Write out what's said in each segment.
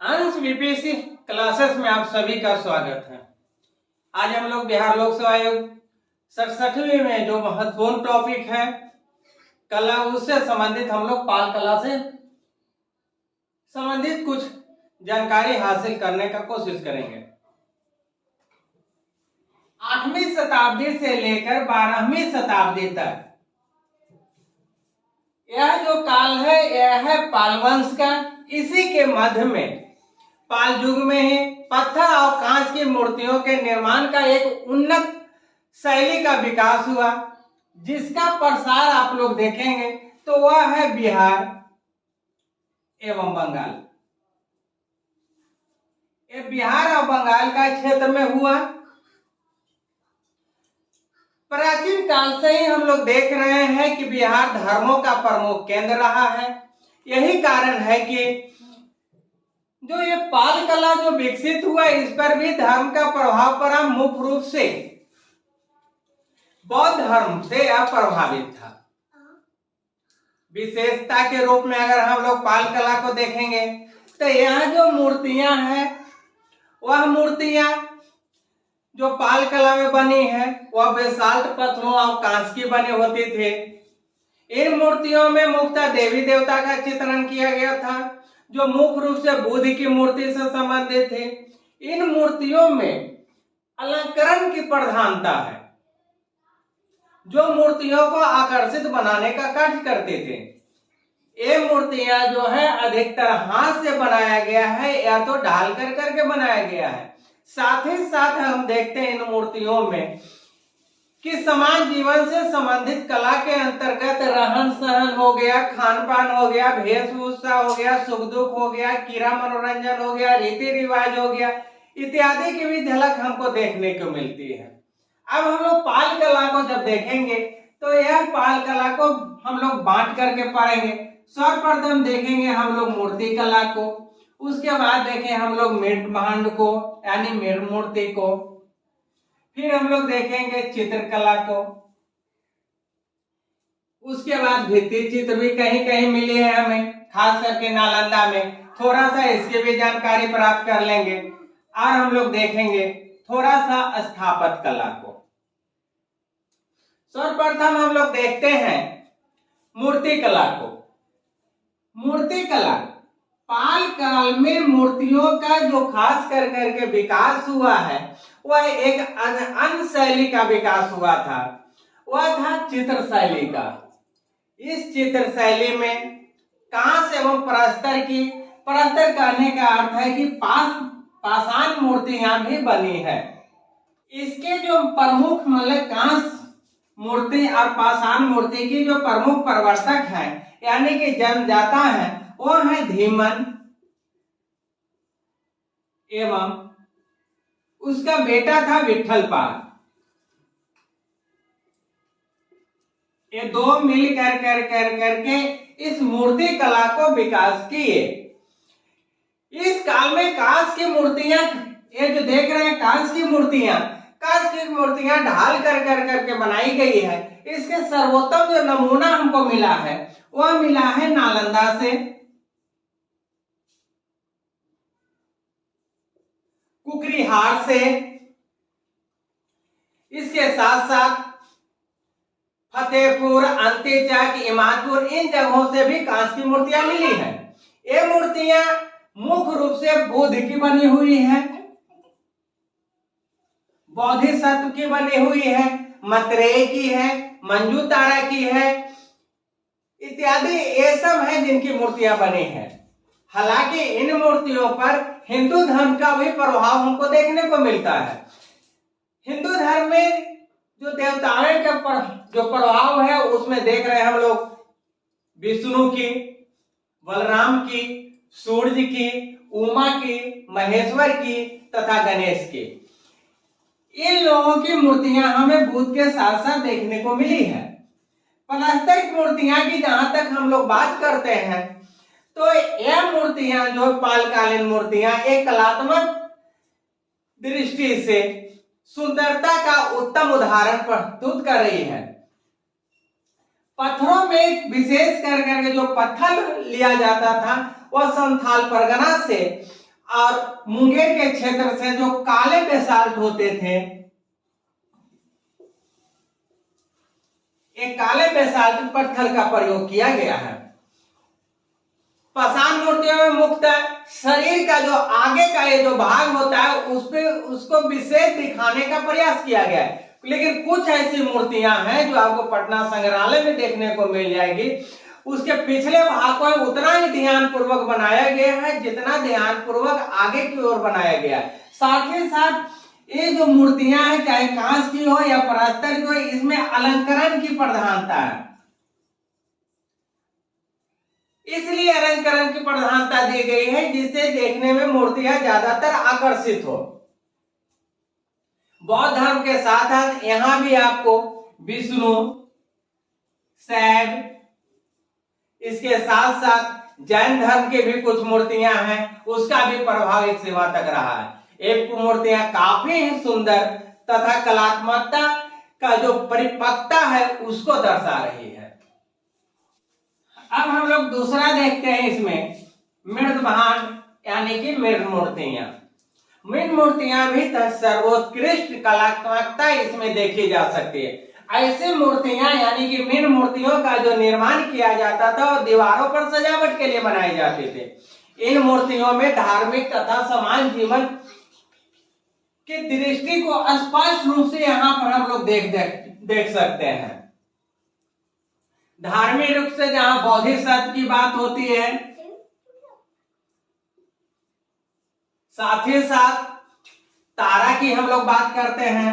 अंश BPSC classes में आप सभी का स्वागत है। आज हम लोग बिहार लोक सेवा आयोग 67वीं में जो महत्वपूर्ण टॉपिक है कला, उससे संबंधित हम लोग पाल कला से संबंधित कुछ जानकारी हासिल करने का कोशिश करेंगे। 8वीं शताब्दी से लेकर 12वीं शताब्दी तक यह जो काल है यह है पाल वंश का। इसी के मध्य में पाल युग में ही पत्थर और कांच की मूर्तियों के निर्माण का एक उन्नत शैली का विकास हुआ, जिसका प्रसार आप लोग देखेंगे तो वह है बिहार एवं बंगाल। ये बिहार और बंगाल का क्षेत्र में हुआ। प्राचीन काल से ही हम लोग देख रहे हैं कि बिहार धर्मों का प्रमुख केंद्र रहा है। यही कारण है कि जो ये पाल कला जो विकसित हुआ, इस पर भी धर्म का प्रभाव पड़ा। मुख्य रूप से बौद्ध धर्म से यह प्रभावित था। विशेषता के रूप में अगर हम लोग पाल कला को देखेंगे तो यहाँ जो मूर्तियां हैं, वह मूर्तियां जो पाल कला में बनी है वह बेसाल्ट पत्थरों और कांच की बनी होती थी। इन मूर्तियों में मुख्यतः देवी देवता का चित्रण किया गया था, जो मुख्य रूप से बुद्ध की मूर्ति से संबंधित थे। इन मूर्तियों में अलंकरण की प्रधानता है, जो मूर्तियों को आकर्षित बनाने का कार्य करते थे। ये मूर्तियां जो है अधिकतर हाथ से बनाया गया है या तो ढाल कर करके बनाया गया है। साथ ही साथ हम देखते हैं इन मूर्तियों में कि समाज जीवन से संबंधित कला के अंतर्गत रहन सहन हो गया, खान पान हो गया, वेशभूषा हो गया, सुख दुख हो गया, क्रीड़ा मनोरंजन हो गया, रीति रिवाज हो गया, इत्यादि की भी झलक हमको देखने को मिलती है। अब हम लोग पाल कला को जब देखेंगे तो यह पाल कला को हम लोग बांट करके पढ़ेंगे। सर्वप्रथम देखेंगे हम लोग मूर्ति कला को, उसके बाद देखें हम लोग मृत भांड को यानी मृत मूर्ति को, फिर हम लोग देखेंगे चित्रकला को, उसके बाद भित्ति चित्र भी कहीं कहीं मिली है हमें, खास करके नालंदा में। थोड़ा सा इसकी भी जानकारी प्राप्त कर लेंगे और हम लोग देखेंगे थोड़ा सा स्थापत्य कला को। सर्वप्रथम हम लोग देखते हैं मूर्ति कला को। मूर्ति कला पाल काल में मूर्तियों का जो खास कर करके विकास हुआ है वह एक अन्य शैली का विकास हुआ था। वह था चित्र शैली का। इस चित्र शैली में कांस एवं प्रस्तर कहने का अर्थ है कि पाषाण मूर्तियां भी बनी है। इसके जो प्रमुख मतलब कांस मूर्ति और पाषाण मूर्ति की जो प्रमुख प्रवर्तक हैं यानी कि जन्मदाता हैं वो है धीमन एवं उसका बेटा था विठल पाल। ये दो मिल करके इस मूर्ति कला को विकास किए। इस काल में कांच की मूर्तियां, ये जो देख रहे हैं कांच की मूर्तियां ढाल करके बनाई गई है। इसके सर्वोत्तम जो नमूना हमको मिला है वह मिला है नालंदा से, कुकरीहार से, इसके साथ साथ फतेहपुर, अंत्यचक, इमादपुर, इन जगहों से भी कांच की मूर्तियां मिली हैं। ये मूर्तियां मुख्य रूप से बुद्ध की बनी हुई है, बोधिसत्व की बनी हुई है, मैत्रेय की है, मंजूतारा की है, इत्यादि ये सब है जिनकी मूर्तियां बनी हैं। हालांकि इन मूर्तियों पर हिंदू धर्म का भी प्रभाव हमको देखने को मिलता है। हिंदू धर्म में जो देवताओं का जो प्रभाव है उसमें देख रहे हैं हम लोग विष्णु की, बलराम की, सूर्य की, उमा की, महेश्वर की तथा गणेश की। इन लोगों की मूर्तियां हमें बुद्ध के साथ साथ देखने को मिली है। पलस्तर मूर्तियां की जहां तक हम लोग बात करते हैं तो यह मूर्तियां जो पालकालीन मूर्तियां एक कलात्मक दृष्टि से सुंदरता का उत्तम उदाहरण प्रस्तुत कर रही है। पत्थरों में विशेष करके जो पत्थर लिया जाता था वह संथाल परगना से और मुंगेर के क्षेत्र से जो काले बेसाल्ट होते थे, एक काले बेसाल्ट पत्थर का प्रयोग किया गया है। पाषाण मूर्तियों में मुख्यतः शरीर का जो आगे का ये जो भाग होता है उस पे उसको विशेष दिखाने का प्रयास किया गया है। लेकिन कुछ ऐसी मूर्तियां हैं जो आपको पटना संग्रहालय में देखने को मिल जाएगी, उसके पिछले भाग को उतना ही ध्यान पूर्वक बनाया गया है जितना ध्यान पूर्वक आगे की ओर बनाया गया है। साथ ही साथ ये जो मूर्तियां हैं, चाहे कांच की हो या पलस्तर की हो, इसमें अलंकरण की प्रधानता है, इसलिए अलंकरण की प्रधानता दी गई है जिससे देखने में मूर्तियां ज्यादातर आकर्षित हो। बौद्ध धर्म के साथ साथ यहां भी आपको विष्णु, शैव, इसके साथ साथ जैन धर्म की भी कुछ मूर्तियां हैं, उसका भी प्रभाव एक सीमा तक रहा है। एक मूर्तियां काफी ही सुंदर तथा कलात्मकता का जो परिपक्वता है उसको दर्शा रही है। अब हम लोग दूसरा देखते हैं, इसमें मृद भांड यानी कि मृद मूर्तियां। मृद मूर्तियां भी सर्वोत्कृष्ट कलात्मकता इसमें देखी जा सकती है। ऐसे मूर्तियां यानी कि मृद मूर्तियों का जो निर्माण किया जाता था और दीवारों पर सजावट के लिए बनाए जाते थे। इन मूर्तियों में धार्मिक तथा समाज जीवन की दृष्टि को स्पष्ट रूप से यहाँ पर हम लोग देख सकते हैं। धार्मिक रूप से जहां बोधिसत्व की बात होती है, साथ ही साथ तारा की हम लोग बात करते हैं,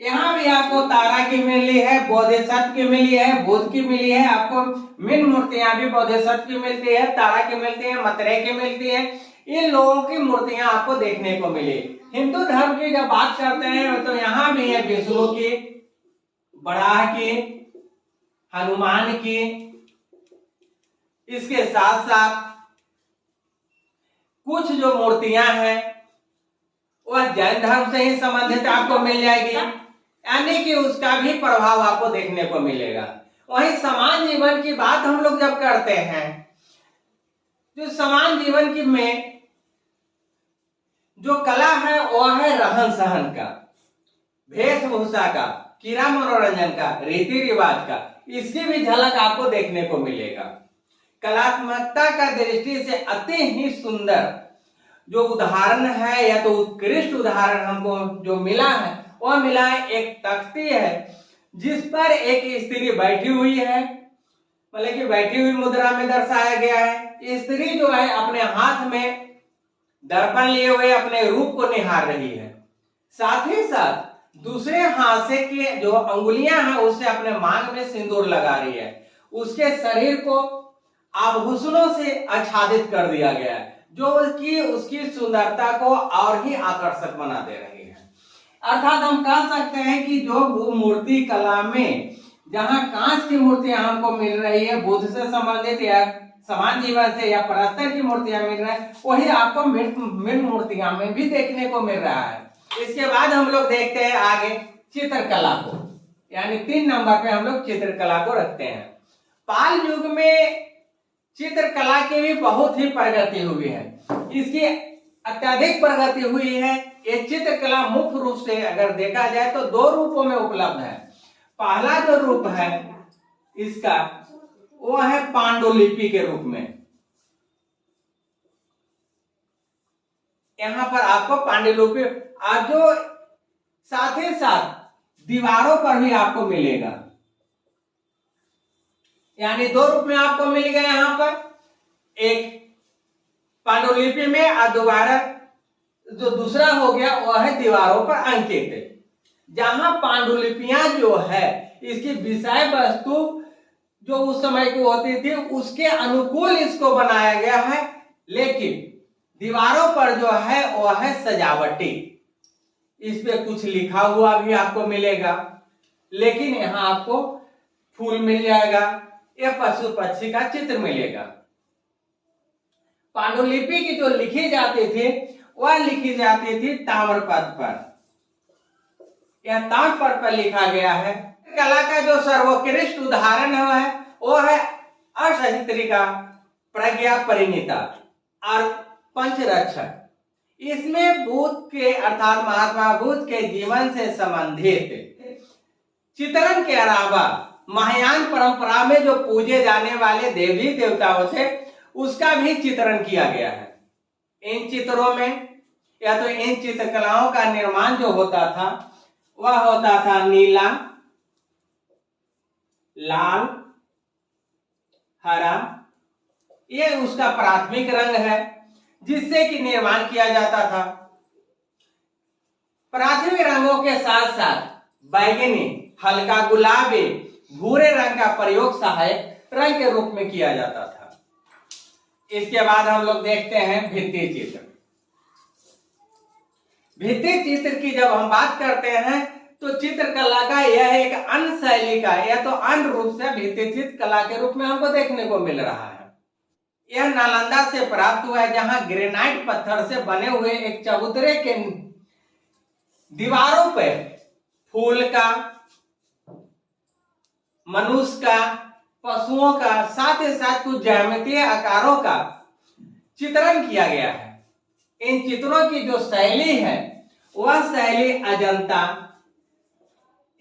यहाँ भी आपको तारा की मिली है, बोधिसत्व की मिली है, बुद्ध की मिली है। आपको मृद मूर्तियां भी बोधिसत्व की मिलती है, तारा की मिलती है, मत्रेय की मिलती है। इन लोगों की मूर्तियां आपको देखने को मिली। हिंदू धर्म की जब बात करते हैं तो यहाँ भी है विष्णु की, बराह की, हनुमान की। इसके साथ साथ कुछ जो मूर्तियां हैं वह जैन धर्म से ही संबंधित आपको मिल जाएगी, यानी कि उसका भी प्रभाव आपको देखने को मिलेगा। वहीं समाज जीवन की बात हम लोग जब करते हैं, जो समाज जीवन की में जो कला है वह है रहन सहन का, वेशभूषा का, क्रीड़ा मनोरंजन का, रीति रिवाज का, इसकी भी झलक आपको देखने को मिलेगा। कलात्मकता का दृष्टि से अति ही सुंदर जो उदाहरण है या तो उत्कृष्ट उदाहरण हमको जो मिला है वह मिला है, एक तख्ती है जिस पर एक स्त्री बैठी हुई है, मतलब कि बैठी हुई मुद्रा में दर्शाया गया है। स्त्री जो है अपने हाथ में दर्पण लिए हुए अपने रूप को निहार रही है, साथ ही साथ दूसरे हाथ से के जो अंगुलियां हैं उससे अपने मांग में सिंदूर लगा रही है। उसके शरीर को आभूषणों से आच्छादित कर दिया गया है जो उसकी सुंदरता को और ही आकर्षक बना दे रही है। अर्थात हम कह सकते हैं कि जो मूर्ति कला में जहां कांच की मूर्तियां हमको मिल रही है बुद्ध से संबंधित या समाज जीवन से या पलस्तर की मूर्तियां मिल रहा है, वही आपको मृद मूर्तियां में भी देखने को मिल रहा है। इसके बाद हम लोग देखते हैं आगे चित्रकला को, यानी 3 नंबर पे हम लोग चित्रकला को रखते हैं। पाल युग में चित्रकला की भी बहुत ही प्रगति हुई है, इसकी अत्यधिक प्रगति हुई है। ये चित्रकला मुख्य रूप से अगर देखा जाए तो 2 रूपों में उपलब्ध है। पहला जो रूप है इसका वो है पांडुलिपि के रूप में। यहाँ पर आपको पांडुलिपि और जो साथ ही साथ दीवारों पर भी आपको मिलेगा, यानी 2 रूप में आपको मिल गया। यहाँ पर एक पांडुलिपि में और दोबारा जो दूसरा हो गया वह है दीवारों पर अंकित। जहां पांडुलिपियां जो है इसकी विषय वस्तु जो उस समय की होती थी उसके अनुकूल इसको बनाया गया है, लेकिन दीवारों पर जो है वह है सजावटी। इस पे कुछ लिखा हुआ भी आपको मिलेगा, लेकिन यहाँ आपको फूल मिल जाएगा या पशु पक्षी का चित्र मिलेगा। पांडुलिपि की जो लिखी जाती थी वह लिखी जाती थी ताम्रपत्र पर। यह ताम्रपत्र पर लिखा गया है। कला का जो सर्वोत्कृष्ट उदाहरण है वो है अष्टहित्री का प्रज्ञा परिणीता। और पंचरक्षक। इसमें बुद्ध के अर्थात महात्मा बुद्ध के जीवन से संबंधित चित्रण के अलावा महायान परंपरा में जो पूजे जाने वाले देवी देवताओं थे उसका भी चित्रण किया गया है। इन चित्रों में या तो इन चित्रकलाओं का निर्माण जो होता था वह होता था नीला, लाल, हरा, ये उसका प्राथमिक रंग है जिससे कि निर्माण किया जाता था। प्राथमिक रंगों के साथ साथ बैंगनी, हल्का गुलाबी, भूरे रंग का प्रयोग सहायक रंग के रूप में किया जाता था। इसके बाद हम लोग देखते हैं भित्ति चित्र। भित्ति चित्र की जब हम बात करते हैं तो चित्रकला का यह एक अन्य शैली का या तो अन्य रूप से भित्ति चित्र कला के रूप में हमको देखने को मिल रहा है। यह नालंदा से प्राप्त हुआ है, जहां ग्रेनाइट पत्थर से बने हुए एक चबूतरे के दीवारों पर फूल का, मनुष्य का, पशुओं का, साथ ही साथ कुछ ज्यामितीय आकारों का चित्रण किया गया है। इन चित्रों की जो शैली है वह शैली अजंता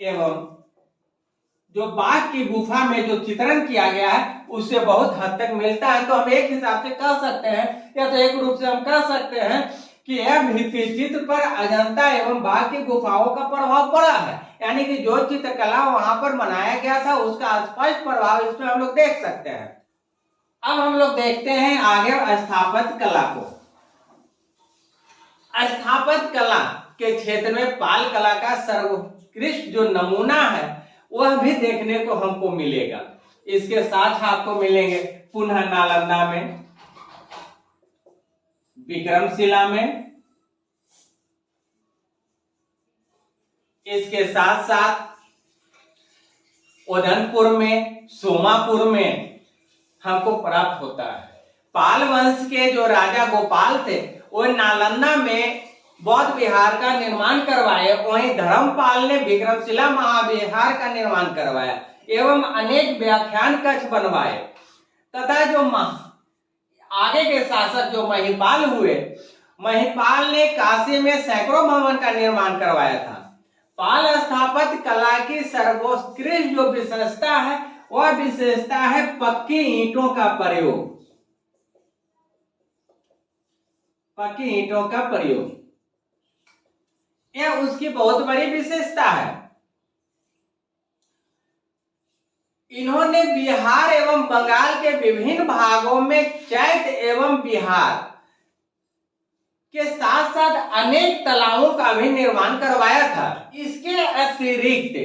एवं जो बाघ की गुफा में जो चित्रण किया गया है उससे बहुत हद तक मिलता है। तो हम एक हिसाब से कह सकते हैं या तो एक रूप से हम कह सकते हैं कि यह भित्ति चित्र पर अजंता एवं बाघ की गुफाओं का प्रभाव पड़ा है, यानी कि जो चित्रकला वहां पर बनाया गया था उसका स्पष्ट प्रभाव इसमें हम लोग देख सकते हैं। अब हम लोग देखते हैं आगे स्थापत्य कला को। स्थापत्य कला के क्षेत्र में पाल कला का सर्वोत्कृष्ट जो नमूना है वह भी देखने को हमको मिलेगा। इसके साथ आपको मिलेंगे पुनः नालंदा में, विक्रमशिला में, इसके साथ साथ उदयपुर में, सोमापुर में हमको प्राप्त होता है। पाल वंश के जो राजा गोपाल थे वो नालंदा में बौद्ध विहार का निर्माण करवाए, वहीं धर्मपाल ने विक्रमशिला महाविहार का निर्माण करवाया एवं अनेक व्याख्यान कक्ष बनवाए तथा जो आगे के शासक जो महिपाल हुए, महिपाल ने काशी में सैकड़ों भवन का निर्माण करवाया था। पाल स्थापत्य कला की सर्वोत्कृष्ट जो विशेषता है वह विशेषता है पक्की ईंटों का प्रयोग। पक्की ईंटों का प्रयोग यह उसकी बहुत बड़ी विशेषता है। इन्होंने बिहार एवं बंगाल के विभिन्न भागों में चैत्य एवं बिहार के साथ साथ अनेक तालाबों का भी निर्माण करवाया था। इसके अतिरिक्त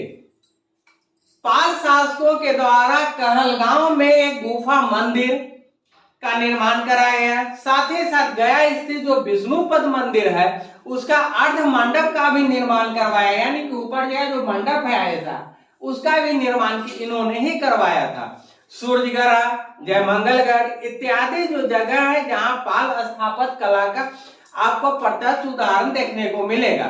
पाल शासकों के द्वारा कहलगांव में एक गुफा मंदिर का निर्माण कराया गया। साथ ही साथ गया स्थित जो विष्णुपद मंदिर है उसका अर्ध मंडप का भी निर्माण करवाया, यानी कि ऊपर गया जो मंडप है ऐसा उसका भी निर्माण इन्होंने ही करवाया था। सूर्यगढ़, जयमंगलगढ़ इत्यादि जो जगह है जहां पाल स्थापत्य कला का आपको प्रत्यक्ष उदाहरण देखने को मिलेगा।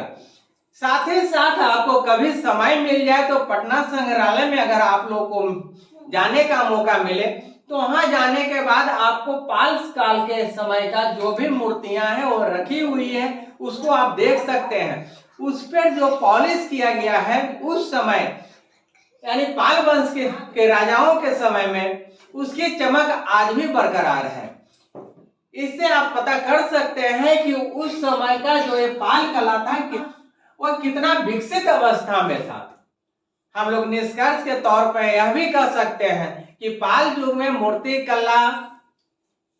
साथ ही साथ आपको कभी समय मिल जाए तो पटना संग्रहालय में अगर आप लोगों को जाने का मौका मिले तो वहां जाने के बाद आपको पाल काल के समय का जो भी मूर्तियां हैं वो रखी हुई है उसको आप देख सकते हैं। उस पर जो पॉलिश किया गया है उस समय यानी पाल वंश के राजाओं के समय में उसकी चमक आज भी बरकरार है। इससे आप पता कर सकते हैं कि उस समय का जो ये पाल कला था वह कितना विकसित अवस्था में था। हम लोग निष्कर्ष के तौर पर यह भी कह सकते हैं कि पाल युग में मूर्ति कला,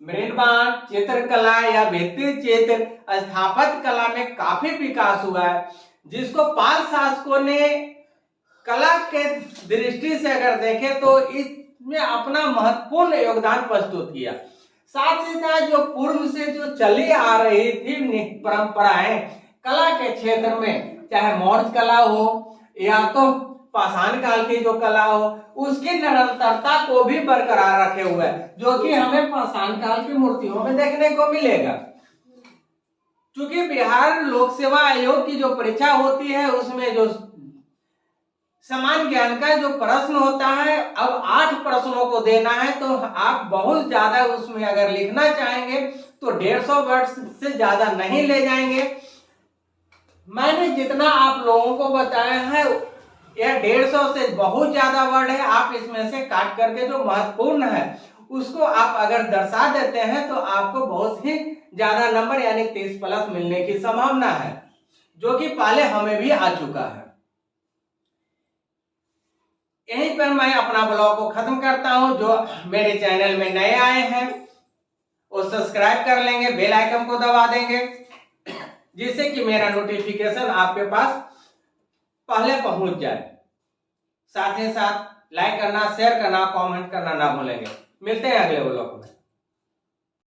मृण्मयी चित्रकला या भित्ति चित्र, स्थापत्य कला में काफी विकास हुआ है, जिसको पाल शासकों ने कला के दृष्टि से अगर देखें तो इसमें अपना महत्वपूर्ण योगदान प्रस्तुत किया। साथ ही साथ जो पूर्व से जो चली आ रही थी परंपराएं कला के क्षेत्र में, चाहे मौर्य कला हो या तो पाषाण काल की जो कला हो, उसकी निरंतरता को भी बरकरार रखे हुए है, जो कि हमें पाषाण काल की मूर्तियों में देखने को मिलेगा। क्योंकि बिहार लोक सेवा आयोग की जो परीक्षा होती है उसमें जो समान ज्ञान का जो प्रश्न होता है, अब 8 प्रश्नों को देना है, तो आप बहुत ज्यादा उसमें अगर लिखना चाहेंगे तो 150 वर्ड से ज्यादा नहीं ले जाएंगे। मैंने जितना आप लोगों को बताया है यह 150 से बहुत ज्यादा वर्ड है। आप इसमें से काट करके जो महत्वपूर्ण है उसको आप अगर दर्शा देते हैं तो आपको बहुत ही ज्यादा नंबर यानी 30+ मिलने की संभावना है, जो कि पहले हमें भी आ चुका है। यहीं पर मैं अपना ब्लॉग को खत्म करता हूं। जो मेरे चैनल में नए आए हैं वो सब्सक्राइब कर लेंगे, बेल आइकन को दबा देंगे, जिससे कि मेरा नोटिफिकेशन आपके पास पहले पहुंच जाए। साथ ही साथ लाइक करना, शेयर करना, कमेंट करना ना भूलेंगे। मिलते हैं अगले ब्लॉग में।